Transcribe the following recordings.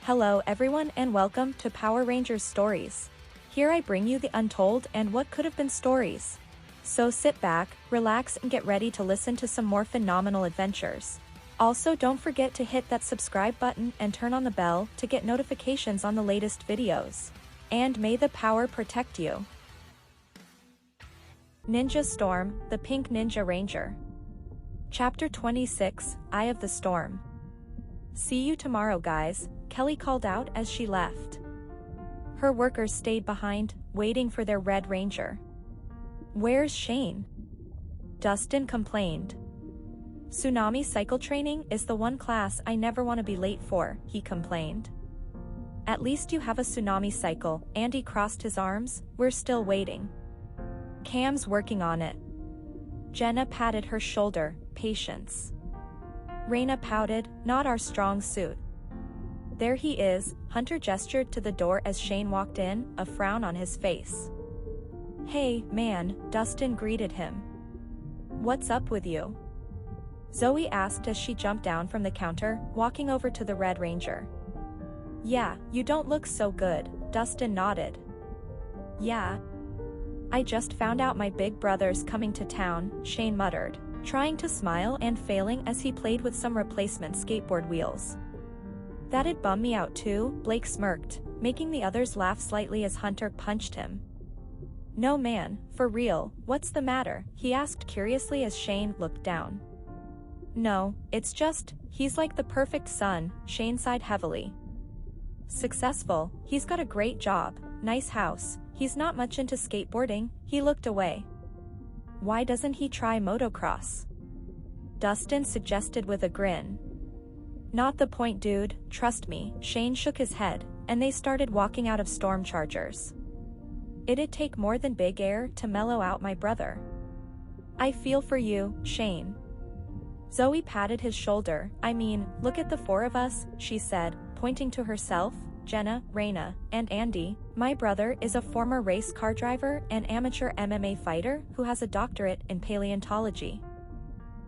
Hello everyone and welcome to Power Rangers Stories. Here I bring you the untold and what could have been stories. So sit back, relax and get ready to listen to some more phenomenal adventures. Also don't forget to hit that subscribe button and turn on the bell to get notifications on the latest videos. And may the power protect you. Ninja Storm, the Pink Ninja Ranger. Chapter 26, Eye of the Storm. See you tomorrow guys, Kelly called out as she left. Her workers stayed behind, waiting for their Red Ranger. Where's Shane? Dustin complained. Tsunami cycle training is the one class I never want to be late for, he complained. At least you have a tsunami cycle, Andy crossed his arms, we're still waiting. Cam's working on it. Jenna patted her shoulder, patience. Raina pouted, not our strong suit. There he is, Hunter gestured to the door as Shane walked in, a frown on his face. Hey, man, Dustin greeted him. What's up with you? Zoey asked as she jumped down from the counter, walking over to the Red Ranger. Yeah, you don't look so good, Dustin nodded. Yeah. I just found out my big brother's coming to town, Shane muttered, trying to smile and failing as he played with some replacement skateboard wheels. That'd bum me out too, Blake smirked, making the others laugh slightly as Hunter punched him. No man, for real, what's the matter? He asked curiously as Shane looked down. No, it's just, he's like the perfect son, Shane sighed heavily. Successful, he's got a great job, nice house, he's not much into skateboarding, he looked away. Why doesn't he try motocross? Dustin suggested with a grin. Not the point dude, trust me, Shane shook his head, and they started walking out of Storm Chargers. It'd take more than big air to mellow out my brother. I feel for you, Shane. Zoey patted his shoulder, I mean, look at the four of us, she said, pointing to herself, Jenna, Raina, and Andy. My brother is a former race car driver and amateur MMA fighter who has a doctorate in paleontology.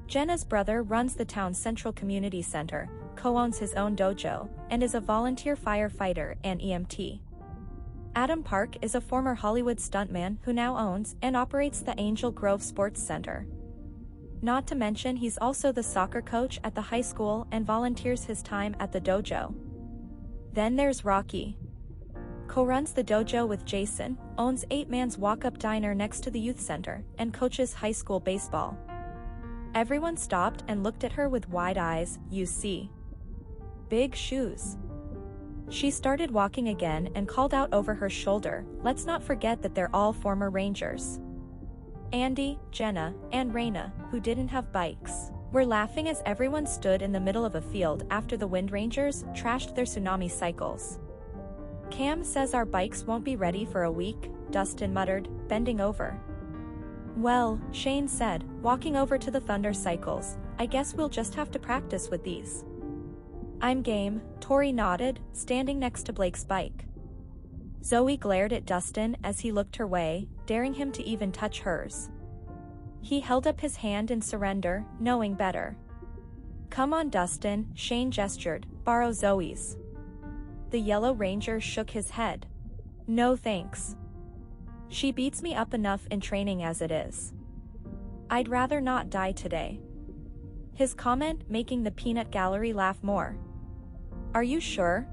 Jenna's brother runs the town's Central Community Center, co-owns his own dojo, and is a volunteer firefighter and EMT. Adam Park is a former Hollywood stuntman who now owns and operates the Angel Grove Sports Center. Not to mention he's also the soccer coach at the high school and volunteers his time at the dojo. Then there's Rocky. Co-runs the dojo with Jason, owns 8 Man's Walk-Up Diner next to the youth center, and coaches high school baseball. Everyone stopped and looked at her with wide eyes, you see. Big shoes. She started walking again and called out over her shoulder, let's not forget that they're all former Rangers. Andy, Jenna, and Raina, who didn't have bikes, were laughing as everyone stood in the middle of a field after the Wind Rangers trashed their tsunami cycles. Cam says our bikes won't be ready for a week, Dustin muttered, bending over. Well, Shane said, walking over to the Thunder cycles, I guess we'll just have to practice with these. I'm game, Tori nodded, standing next to Blake's bike. Zoey glared at Dustin as he looked her way, daring him to even touch hers. He held up his hand in surrender, knowing better. Come on Dustin, Shane gestured, borrow Zoey's. The Yellow Ranger shook his head. No thanks. She beats me up enough in training as it is. I'd rather not die today. His comment making the peanut gallery laugh more. Are you sure?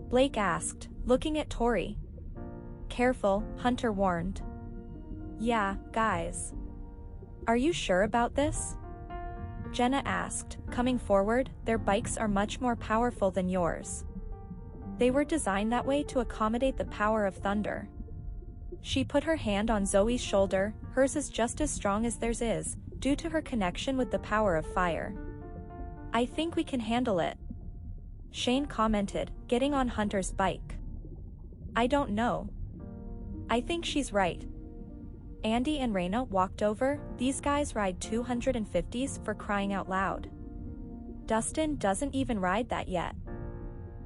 Blake asked, looking at Tori. Careful, Hunter warned. Yeah, guys. Are you sure about this? Jenna asked, coming forward, their bikes are much more powerful than yours. They were designed that way to accommodate the power of thunder. She put her hand on Zoey's shoulder, hers is just as strong as theirs is, due to her connection with the power of fire. I think we can handle it. Shane commented, getting on Hunter's bike. I don't know. I think she's right. Andy and Raina walked over, these guys ride 250s for crying out loud. Dustin doesn't even ride that yet.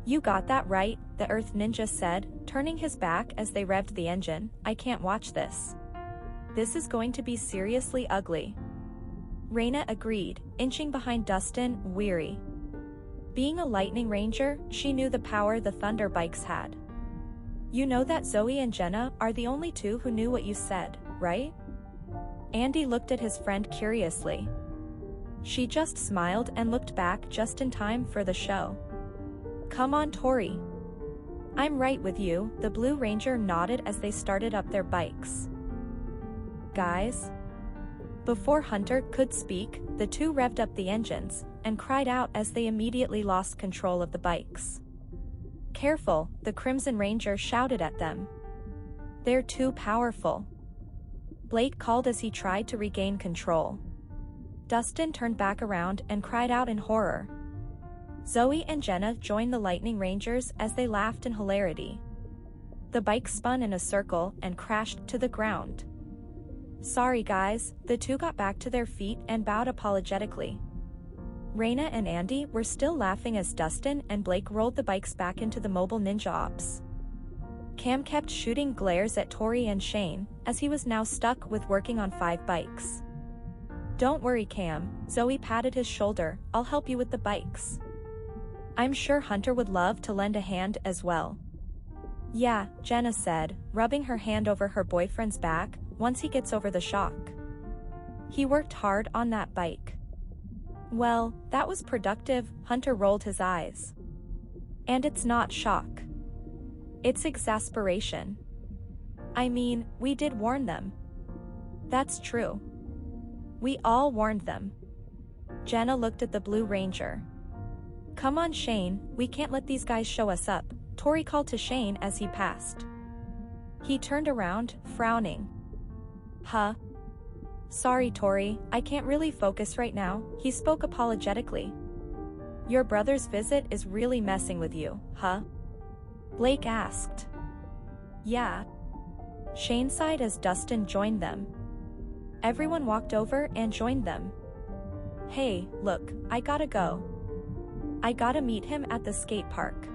You got that right, the Earth Ninja said, turning his back as they revved the engine, I can't watch this. This is going to be seriously ugly. Raina agreed, inching behind Dustin, weary. Being a lightning ranger, she knew the power the thunder bikes had. You know that Zoe and Jenna are the only two who knew what you said, right? Andy looked at his friend curiously. She just smiled and looked back just in time for the show. Come on, Tori. I'm right with you, the Blue Ranger nodded as they started up their bikes. Guys? Before Hunter could speak, the two revved up the engines and cried out as they immediately lost control of the bikes. Careful, the Crimson Ranger shouted at them. They're too powerful. Blake called as he tried to regain control. Dustin turned back around and cried out in horror. Zoe and Jenna joined the Lightning Rangers as they laughed in hilarity. The bike spun in a circle and crashed to the ground. Sorry guys, the two got back to their feet and bowed apologetically. Raina and Andy were still laughing as Dustin and Blake rolled the bikes back into the mobile ninja ops. Cam kept shooting glares at Tori and Shane, as he was now stuck with working on 5 bikes. Don't worry Cam, Zoe patted his shoulder, I'll help you with the bikes. I'm sure Hunter would love to lend a hand as well. Yeah, Jenna said, rubbing her hand over her boyfriend's back, once he gets over the shock. He worked hard on that bike. Well, that was productive, Hunter rolled his eyes. And it's not shock. It's exasperation. I mean, we did warn them. That's true. We all warned them. Jenna looked at the Blue Ranger. Come on Shane, we can't let these guys show us up, Tori called to Shane as he passed. He turned around, frowning. Huh? Sorry Tori, I can't really focus right now, he spoke apologetically. Your brother's visit is really messing with you, huh? Blake asked. Yeah. Shane sighed as Dustin joined them. Everyone walked over and joined them. Hey, look, I gotta go. I gotta meet him at the skate park.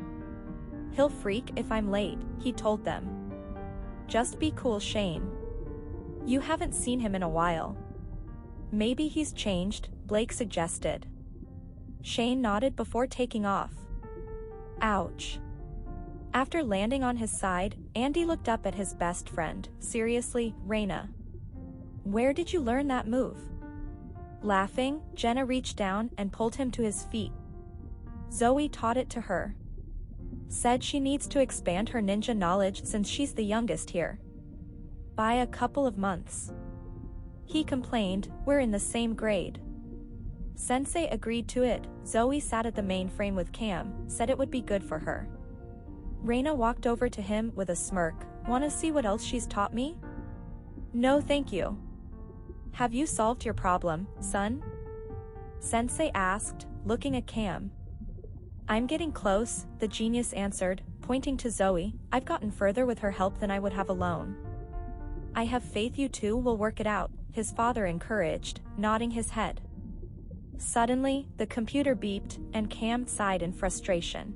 He'll freak if I'm late, he told them. Just be cool Shane. You haven't seen him in a while. Maybe he's changed, Blake suggested. Shane nodded before taking off. Ouch. After landing on his side, Andy looked up at his best friend. Seriously, Raina? Where did you learn that move? Laughing, Jenna reached down and pulled him to his feet. Zoe taught it to her. Said she needs to expand her ninja knowledge since she's the youngest here. By a couple of months. He complained, we're in the same grade. Sensei agreed to it. Zoe sat at the mainframe with Cam, said it would be good for her. Raina walked over to him with a smirk. Wanna see what else she's taught me? No thank you. Have you solved your problem, son? Sensei asked, looking at Cam. I'm getting close, the genius answered, pointing to Zoe. I've gotten further with her help than I would have alone. I have faith you two will work it out, his father encouraged, nodding his head. Suddenly, the computer beeped, and Cam sighed in frustration.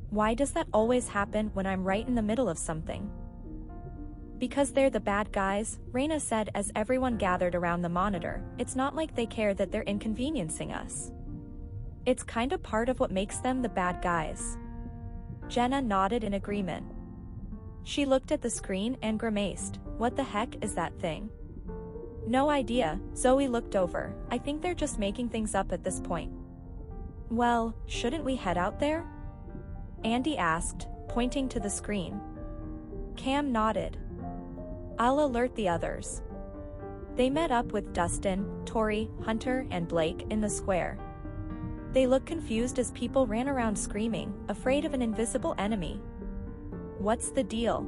Why does that always happen when I'm right in the middle of something? Because they're the bad guys, Raina said as everyone gathered around the monitor. It's not like they care that they're inconveniencing us. It's kinda part of what makes them the bad guys. Jenna nodded in agreement. She looked at the screen and grimaced. What the heck is that thing? No idea, Zoe looked over. I think they're just making things up at this point. Well, shouldn't we head out there? Andy asked, pointing to the screen. Cam nodded. I'll alert the others. They met up with Dustin, Tori, Hunter, and Blake in the square. They looked confused as people ran around screaming, afraid of an invisible enemy. What's the deal?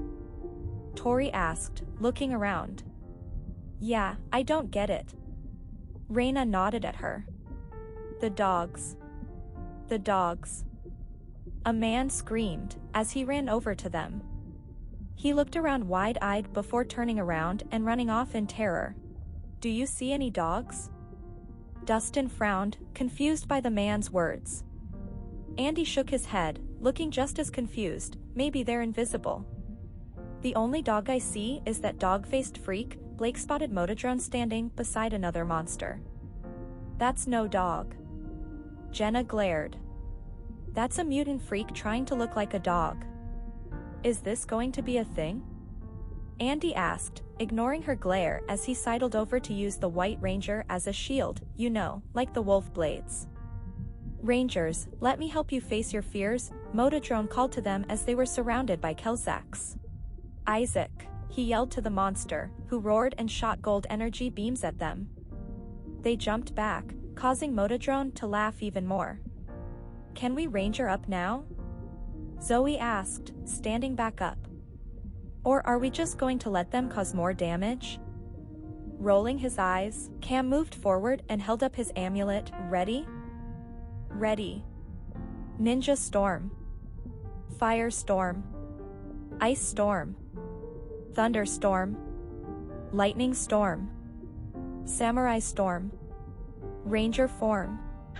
Tori asked, looking around. Yeah, I don't get it. Raina nodded at her. The dogs. The dogs. A man screamed as he ran over to them. He looked around wide-eyed before turning around and running off in terror. Do you see any dogs? Dustin frowned, confused by the man's words. Andy shook his head, looking just as confused. Maybe they're invisible. The only dog I see is that dog-faced freak. Blake spotted Motodrone standing beside another monster. That's no dog. Jenna glared. That's a mutant freak trying to look like a dog. Is this going to be a thing? Andy asked, ignoring her glare as he sidled over to use the White Ranger as a shield, you know, like the wolf blades. Rangers, let me help you face your fears, Motodrone called to them as they were surrounded by Kelzaks. Isaac, he yelled to the monster, who roared and shot gold energy beams at them. They jumped back, causing Motodrone to laugh even more. Can we Ranger up now? Zoe asked, standing back up. Or are we just going to let them cause more damage? Rolling his eyes, Cam moved forward and held up his amulet, ready? Ready. Ninja Storm. Fire Storm. Ice Storm. Thunderstorm. Lightning Storm. Samurai Storm. Ranger Form.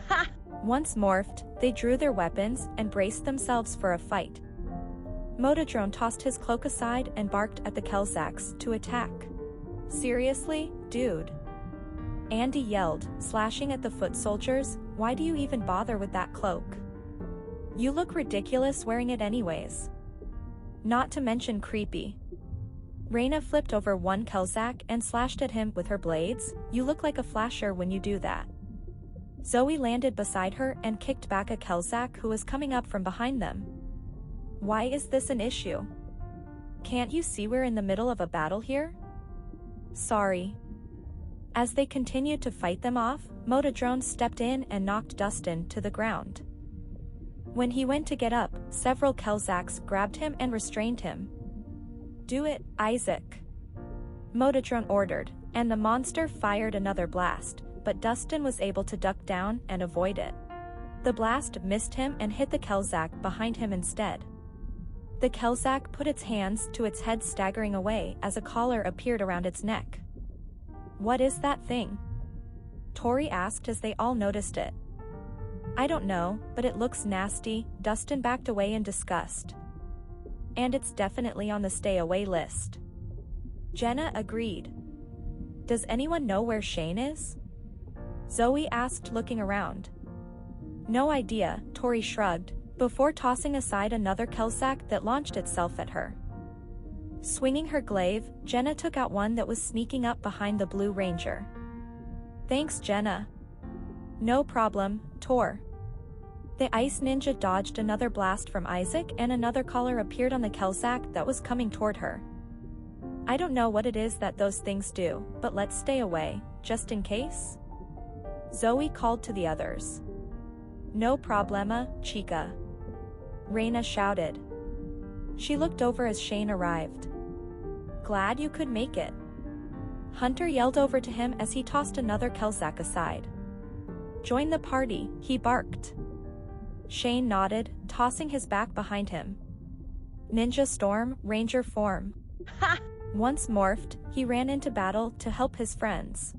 Ha! Once morphed, they drew their weapons and braced themselves for a fight. Motodrone tossed his cloak aside and barked at the Kelzaks to attack. Seriously, dude? Andy yelled, slashing at the foot soldiers, why do you even bother with that cloak? You look ridiculous wearing it anyways. Not to mention creepy. Reyna flipped over one Kelzak and slashed at him with her blades, you look like a flasher when you do that. Zoe landed beside her and kicked back a Kelzak who was coming up from behind them. Why is this an issue? Can't you see we're in the middle of a battle here? Sorry. As they continued to fight them off, Motodrone stepped in and knocked Dustin to the ground. When he went to get up, several Kelzaks grabbed him and restrained him. Do it, Isaac. Motodrone ordered, and the monster fired another blast, but Dustin was able to duck down and avoid it. The blast missed him and hit the Kelzak behind him instead. The Kelzak put its hands to its head, staggering away as a collar appeared around its neck. What is that thing? Tori asked as they all noticed it. I don't know, but it looks nasty, Dustin backed away in disgust. And it's definitely on the stay away list. Jenna agreed. Does anyone know where Shane is? Zoe asked, looking around. No idea, Tori shrugged, before tossing aside another Kelzak that launched itself at her. Swinging her glaive, Jenna took out one that was sneaking up behind the Blue Ranger. Thanks, Jenna. No problem, Tor. The Ice Ninja dodged another blast from Isaac and another collar appeared on the Kelzak that was coming toward her. I don't know what it is that those things do, but let's stay away, just in case. Zoe called to the others. No problema, chica. Reyna shouted. She looked over as Shane arrived. Glad you could make it. Hunter yelled over to him as he tossed another Kelzak aside. Join the party, he barked. Shane nodded, tossing his back behind him. Ninja Storm, Ranger Form. Ha! Once morphed, he ran into battle to help his friends.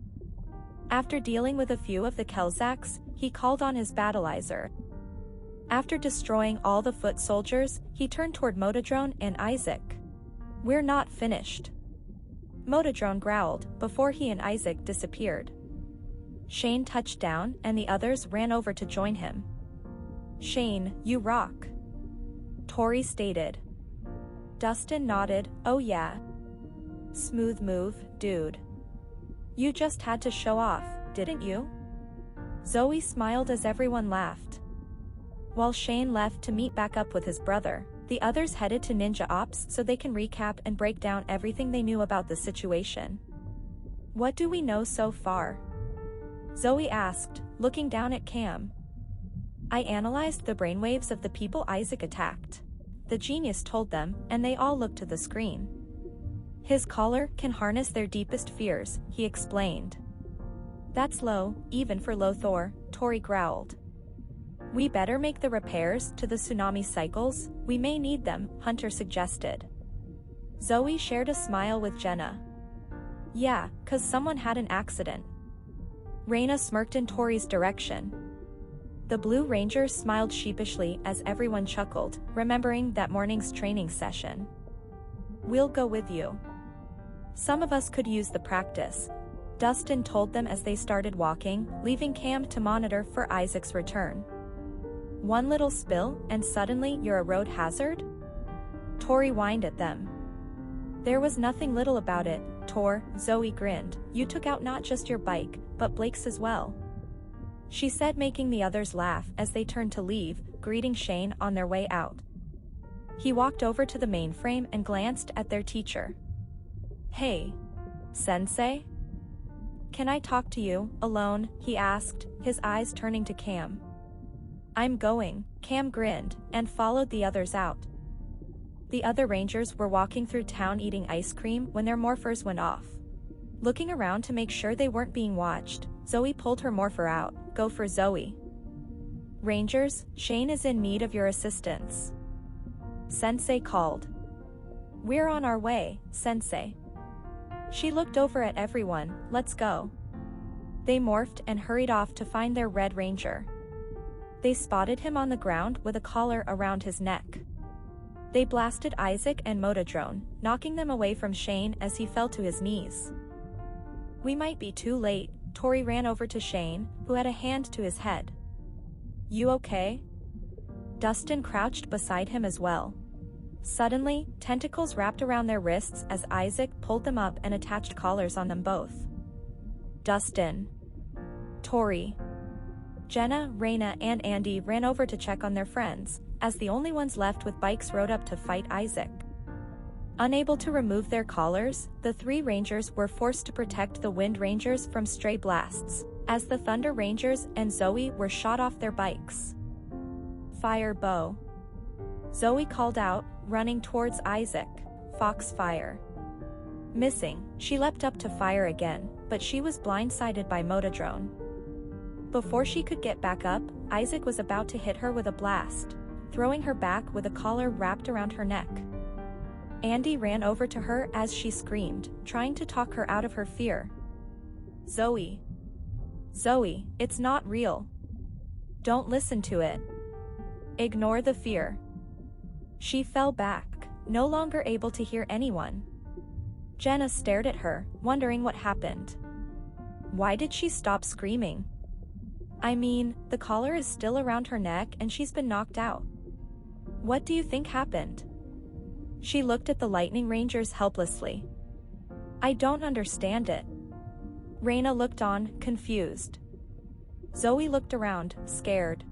After dealing with a few of the Kelzaks, he called on his battleizer. After destroying all the foot soldiers, he turned toward Motodrone and Isaac. We're not finished. Motodrone growled before he and Isaac disappeared. Shane touched down and the others ran over to join him. Shane, you rock. Tori stated. Dustin nodded, oh yeah. Smooth move, dude. You just had to show off, didn't you? Zoe smiled as everyone laughed. While Shane left to meet back up with his brother, the others headed to Ninja Ops so they can recap and break down everything they knew about the situation. What do we know so far? Zoe asked, looking down at Cam. I analyzed the brainwaves of the people Isaac attacked. The genius told them, and they all looked to the screen. His collar can harness their deepest fears, he explained. That's low, even for Lothor, Tori growled. We better make the repairs to the tsunami cycles, we may need them, Hunter suggested. Zoe shared a smile with Jenna. Yeah, 'cause someone had an accident. Reyna smirked in Tori's direction. The Blue Ranger smiled sheepishly as everyone chuckled, remembering that morning's training session. We'll go with you. Some of us could use the practice, Dustin told them as they started walking, leaving Cam to monitor for Isaac's return. One little spill, and suddenly you're a road hazard? Tori whined at them. There was nothing little about it, Tor, Zoey grinned. You took out not just your bike, but Blake's as well. She said, making the others laugh as they turned to leave, greeting Shane on their way out. He walked over to the mainframe and glanced at their teacher. Hey, Sensei? Can I talk to you, alone? He asked, his eyes turning to Cam. I'm going, Cam grinned, and followed the others out. The other Rangers were walking through town eating ice cream when their morphers went off. Looking around to make sure they weren't being watched, Zoey pulled her morpher out. Go for Zoey. Rangers, Shane is in need of your assistance. Sensei called. We're on our way, Sensei. She looked over at everyone. Let's go. They morphed and hurried off to find their Red Ranger. They spotted him on the ground with a collar around his neck. They blasted Isaac and Motodrone, knocking them away from Shane as he fell to his knees. We might be too late. Tori ran over to Shane, who had a hand to his head. You okay? Dustin crouched beside him as well. Suddenly, tentacles wrapped around their wrists as Isaac pulled them up and attached collars on them both. Dustin. Tori. Jenna, Raina, and Andy ran over to check on their friends, as the only ones left with bikes rode up to fight Isaac. Unable to remove their collars, the three Rangers were forced to protect the Wind Rangers from stray blasts, as the Thunder Rangers and Zoey were shot off their bikes. Fire bow. Zoey called out, running towards Isaac. Foxfire. Missing, she leapt up to fire again, but she was blindsided by Motodrone. Before she could get back up, Isaac was about to hit her with a blast, throwing her back with a collar wrapped around her neck. Andy ran over to her as she screamed, trying to talk her out of her fear. Zoey. Zoey, it's not real. Don't listen to it. Ignore the fear. She fell back, no longer able to hear anyone. Jenna stared at her, wondering what happened. Why did she stop screaming? I mean, the collar is still around her neck and she's been knocked out. What do you think happened? She looked at the Lightning Rangers helplessly. I don't understand it. Raina looked on, confused. Zoey looked around, scared.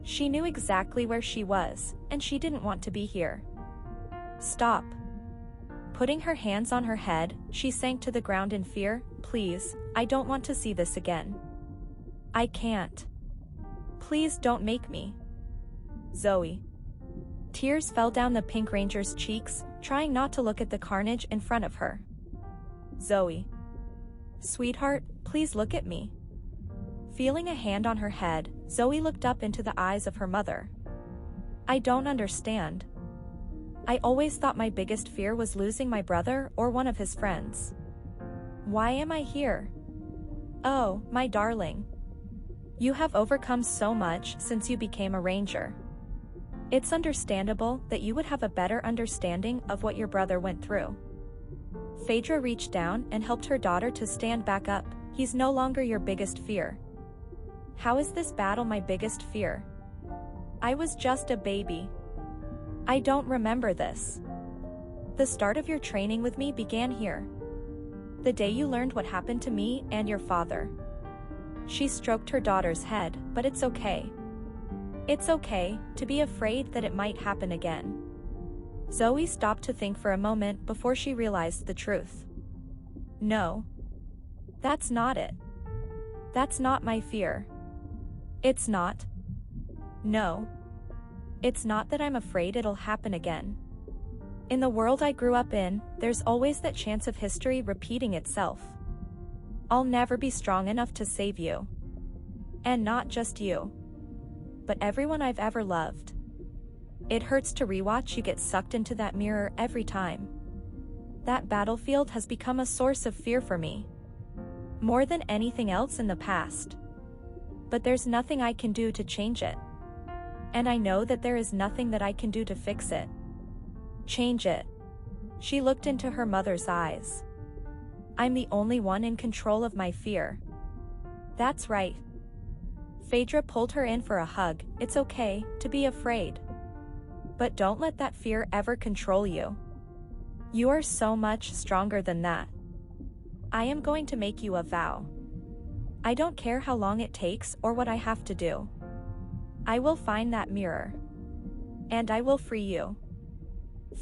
She knew exactly where she was, and she didn't want to be here. Stop. Putting her hands on her head, she sank to the ground in fear. Please, I don't want to see this again. I can't. Please don't make me. Zoey. Tears fell down the Pink Ranger's cheeks, trying not to look at the carnage in front of her. Zoey. Sweetheart, please look at me. Feeling a hand on her head, Zoey looked up into the eyes of her mother. I don't understand. I always thought my biggest fear was losing my brother or one of his friends. Why am I here? Oh, my darling. You have overcome so much since you became a ranger. It's understandable that you would have a better understanding of what your brother went through. Phaedra reached down and helped her daughter to stand back up. He's no longer your biggest fear. How is this battle my biggest fear? I was just a baby. I don't remember this. The start of your training with me began here. The day you learned what happened to me and your father. She stroked her daughter's head, but it's okay. It's okay to be afraid that it might happen again. Zoey stopped to think for a moment before she realized the truth. No. That's not it. That's not my fear. It's not. No. It's not that I'm afraid it'll happen again. In the world I grew up in, there's always that chance of history repeating itself. I'll never be strong enough to save you. And not just you, but everyone I've ever loved. It hurts to rewatch you get sucked into that mirror every time. That battlefield has become a source of fear for me. More than anything else in the past. But there's nothing I can do to change it. And I know that there is nothing that I can do to fix it. Change it. She looked into her mother's eyes. I'm the only one in control of my fear. That's right. Phaedra pulled her in for a hug. It's okay to be afraid. But don't let that fear ever control you. You are so much stronger than that. I am going to make you a vow. I don't care how long it takes or what I have to do. I will find that mirror. And I will free you.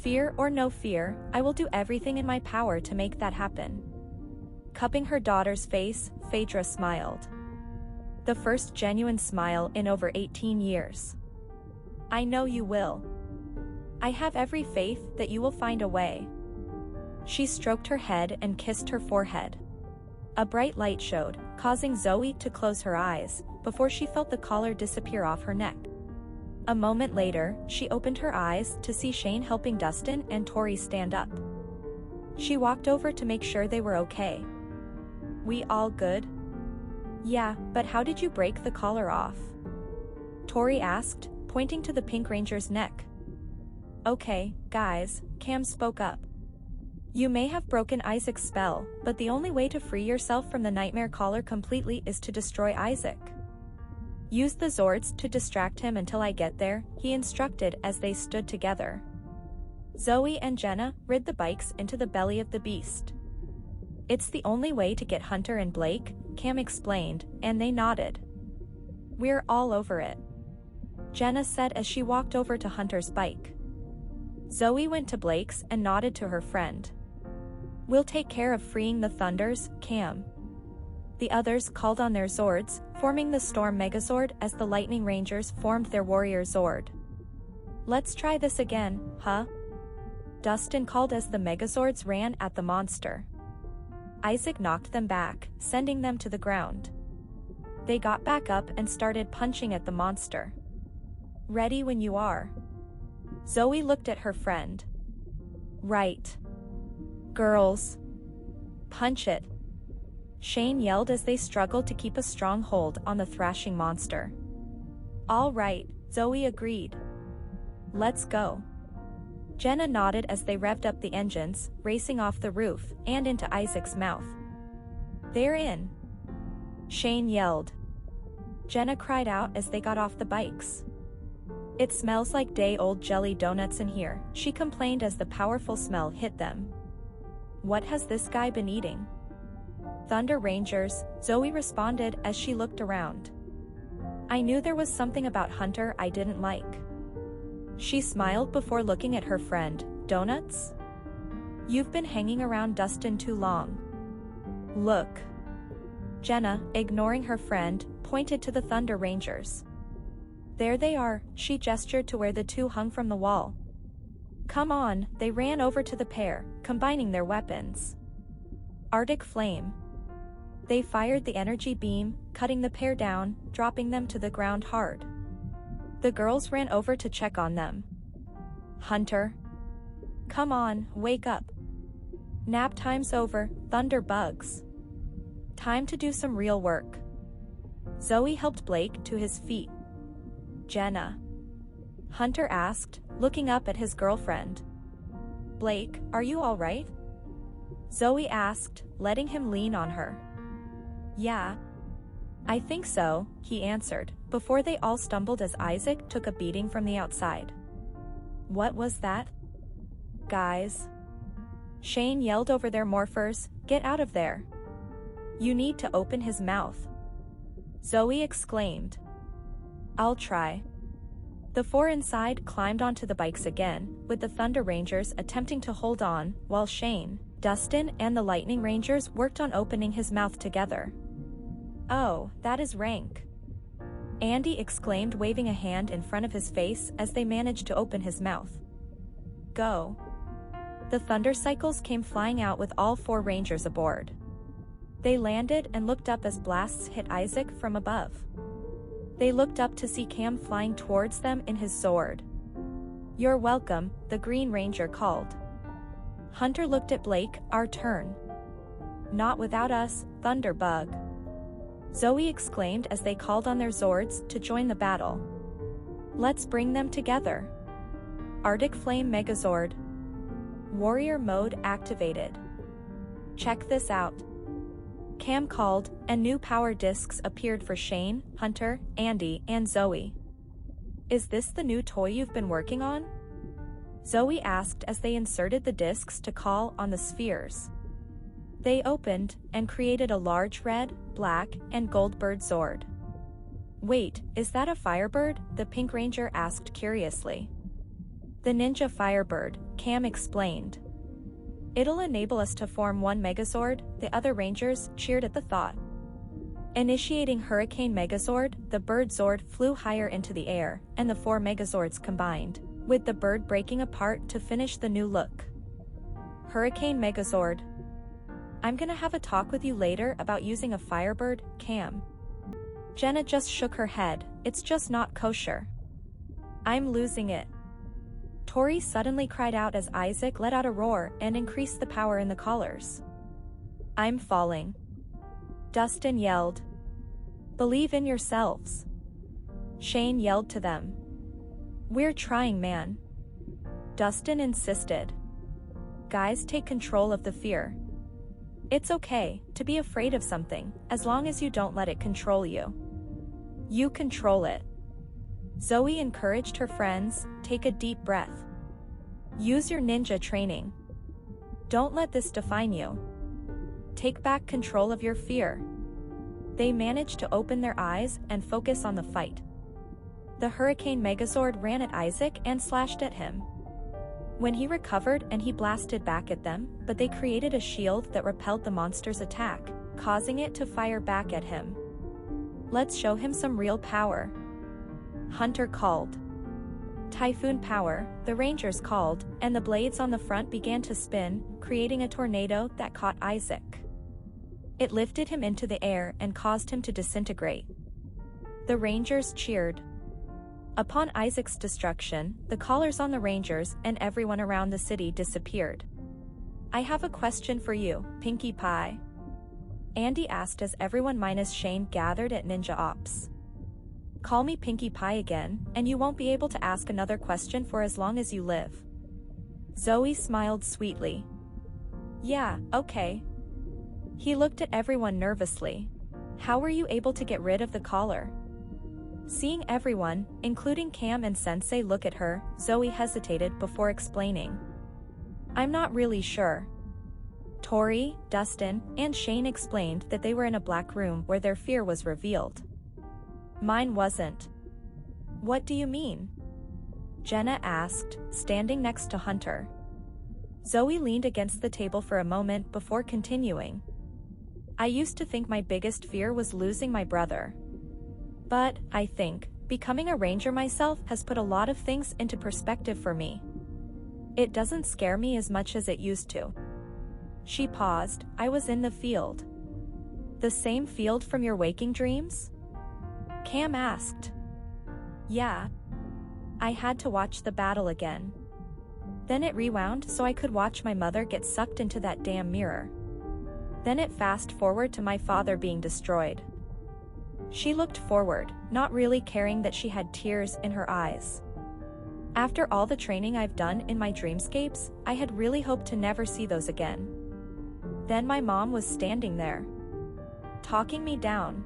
Fear or no fear, I will do everything in my power to make that happen. Cupping her daughter's face, Phaedra smiled. The first genuine smile in over 18 years. I know you will. I have every faith that you will find a way. She stroked her head and kissed her forehead. A bright light showed, causing Zoey to close her eyes, before she felt the collar disappear off her neck. A moment later, she opened her eyes to see Shane helping Dustin and Tori stand up. She walked over to make sure they were okay. We all good? Yeah, but how did you break the collar off? Tori asked, pointing to the Pink Ranger's neck. Okay, guys, Cam spoke up. You may have broken Isaac's spell, but the only way to free yourself from the nightmare collar completely is to destroy Isaac. Use the Zords to distract him until I get there, he instructed as they stood together. Zoey and Jenna rid the bikes into the belly of the beast. It's the only way to get Hunter and Blake, Cam explained, and they nodded. We're all over it, Jenna said as she walked over to Hunter's bike. Zoey went to Blake's and nodded to her friend. We'll take care of freeing the Thunders, Cam. The others called on their Zords, forming the Storm Megazord as the Lightning Rangers formed their Warrior Zord. Let's try this again, huh? Dustin called as the Megazords ran at the monster. Isaac knocked them back, sending them to the ground. They got back up and started punching at the monster. Ready when you are. Zoey looked at her friend. Right. Girls. Punch it. Shane yelled as they struggled to keep a strong hold on the thrashing monster. All right, Zoey agreed. Let's go. Jenna nodded as they revved up the engines, racing off the roof and into Isaac's mouth. They're in. Shane yelled. Jenna cried out as they got off the bikes. It smells like day-old jelly donuts in here, she complained as the powerful smell hit them. What has this guy been eating? Thunder Rangers, Zoey responded as she looked around. I knew there was something about Hunter I didn't like. She smiled before looking at her friend. Donuts? You've been hanging around Dustin too long. Look. Jenna, ignoring her friend, pointed to the Thunder Rangers. There they are, she gestured to where the two hung from the wall. Come on, they ran over to the pair, combining their weapons. Arctic Flame. They fired the energy beam, cutting the pair down, dropping them to the ground hard. The girls ran over to check on them. Hunter. Come on, wake up. Nap time's over, Thunder Bugs. Time to do some real work. Zoey helped Blake to his feet. Jenna. Hunter asked, looking up at his girlfriend. Blake, are you all right? Zoey asked, letting him lean on her. Yeah. I think so, he answered, before they all stumbled as Isaac took a beating from the outside. What was that? Guys. Shane yelled over their morphers, get out of there. You need to open his mouth. Zoey exclaimed. I'll try. The four inside climbed onto the bikes again, with the Thunder Rangers attempting to hold on, while Shane, Dustin and the Lightning Rangers worked on opening his mouth together. Oh, that is rank. Andy exclaimed, waving a hand in front of his face as they managed to open his mouth. Go. The Thunder Cycles came flying out with all four Rangers aboard. They landed and looked up as blasts hit Isaac from above. They looked up to see Cam flying towards them in his Zord. You're welcome, the Green Ranger called. Hunter looked at Blake, our turn. Not without us, Thunderbug. Zoey exclaimed as they called on their Zords to join the battle. Let's bring them together. Arctic Flame Megazord. Warrior mode activated. Check this out. Cam called, and new power discs appeared for Shane, Hunter, Andy, and Zoey. "Is this the new toy you've been working on?" Zoey asked as they inserted the discs to call on the spheres. They opened and created a large red, black, and gold bird Zord. "Wait, is that a Firebird?" the Pink Ranger asked curiously. "The Ninja Firebird," Cam explained. "It'll enable us to form one Megazord." The other Rangers cheered at the thought. Initiating Hurricane Megazord, the Bird Zord flew higher into the air, and the 4 Megazords combined, with the bird breaking apart to finish the new look. Hurricane Megazord. "I'm gonna have a talk with you later about using a Firebird, Cam." Jenna just shook her head. "It's just not kosher." "I'm losing it." Tori suddenly cried out as Isaac let out a roar and increased the power in the collars. "I'm falling." Dustin yelled. "Believe in yourselves." Shane yelled to them. "We're trying, man." Dustin insisted. "Guys, take control of the fear. It's okay to be afraid of something, as long as you don't let it control you. You control it." Zoey encouraged her friends, "Take a deep breath. Use your ninja training. Don't let this define you. Take back control of your fear." They managed to open their eyes and focus on the fight. The Hurricane Megazord ran at Isaac and slashed at him. When he recovered and he blasted back at them, but they created a shield that repelled the monster's attack, causing it to fire back at him. "Let's show him some real power," Hunter called. "Typhoon power," the Rangers called, and the blades on the front began to spin, creating a tornado that caught Isaac. It lifted him into the air and caused him to disintegrate. The Rangers cheered. Upon Isaac's destruction, the collars on the Rangers and everyone around the city disappeared. "I have a question for you, Pinkie Pie," Andy asked as everyone minus Shane gathered at Ninja Ops. "Call me Pinkie Pie again, and you won't be able to ask another question for as long as you live." Zoey smiled sweetly. "Yeah, okay." He looked at everyone nervously. "How were you able to get rid of the collar?" Seeing everyone, including Cam and Sensei, look at her, Zoey hesitated before explaining. "I'm not really sure." Tori, Dustin, and Shane explained that they were in a black room where their fear was revealed. "Mine wasn't." "What do you mean?" Jenna asked, standing next to Hunter. Zoey leaned against the table for a moment before continuing. "I used to think my biggest fear was losing my brother. But, I think, becoming a ranger myself has put a lot of things into perspective for me. It doesn't scare me as much as it used to." She paused. "I was in the field." "The same field from your waking dreams?" Cam asked. "Yeah. I had to watch the battle again. Then it rewound so I could watch my mother get sucked into that damn mirror. Then it fast forward to my father being destroyed." She looked forward, not really caring that she had tears in her eyes. "After all the training I've done in my dreamscapes, I had really hoped to never see those again. Then my mom was standing there, talking me down,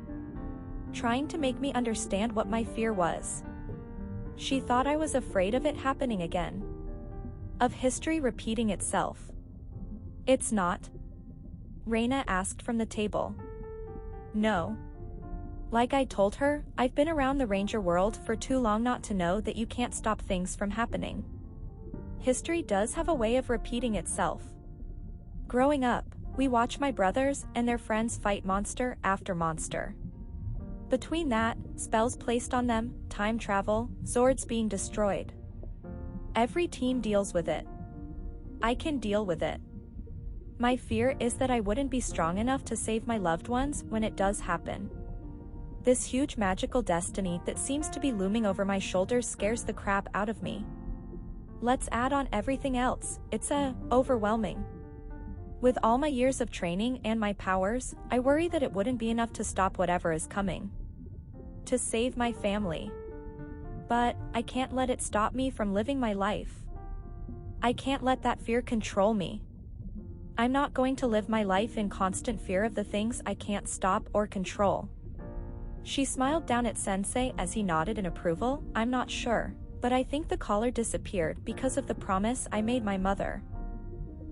trying to make me understand what my fear was. She thought I was afraid of it happening again. Of history repeating itself." "It's not?" Raina asked from the table. "No. Like I told her, I've been around the Ranger world for too long not to know that you can't stop things from happening. History does have a way of repeating itself. Growing up, we watch my brothers and their friends fight monster after monster. Between that, spells placed on them, time travel, Zords being destroyed. Every team deals with it. I can deal with it. My fear is that I wouldn't be strong enough to save my loved ones when it does happen. This huge magical destiny that seems to be looming over my shoulders scares the crap out of me. Let's add on everything else, it's overwhelming. With all my years of training and my powers, I worry that it wouldn't be enough to stop whatever is coming. To save my family. But, I can't let it stop me from living my life. I can't let that fear control me." I'm not going to live my life in constant fear of the things I can't stop or control. She smiled down at Sensei as he nodded in approval. I'm not sure, but I think the collar disappeared because of the promise I made my mother.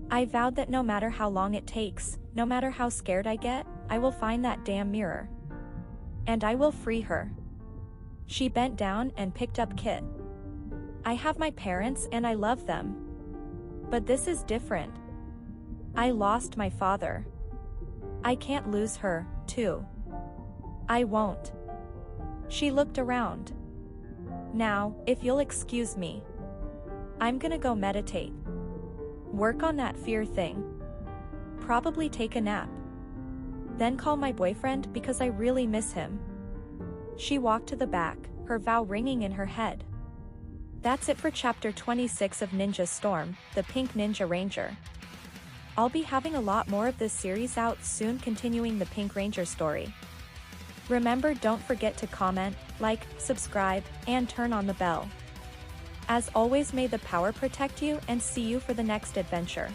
I vowed that no matter how long it takes, no matter how scared I get, I will find that damn mirror. And I will free her. She bent down and picked up Kit. I have my parents and I love them. But this is different. I lost my father. I can't lose her, too. I won't. She looked around. Now, if you'll excuse me. I'm gonna go meditate. Work on that fear thing. Probably take a nap. Then call my boyfriend because I really miss him. She walked to the back, her vow ringing in her head. That's it for chapter 26 of Ninja Storm, the Pink Ninja Ranger. I'll be having a lot more of this series out soon, continuing the Pink Ranger story. Remember, don't forget to comment, like, subscribe, and turn on the bell. As always, may the power protect you, and see you for the next adventure.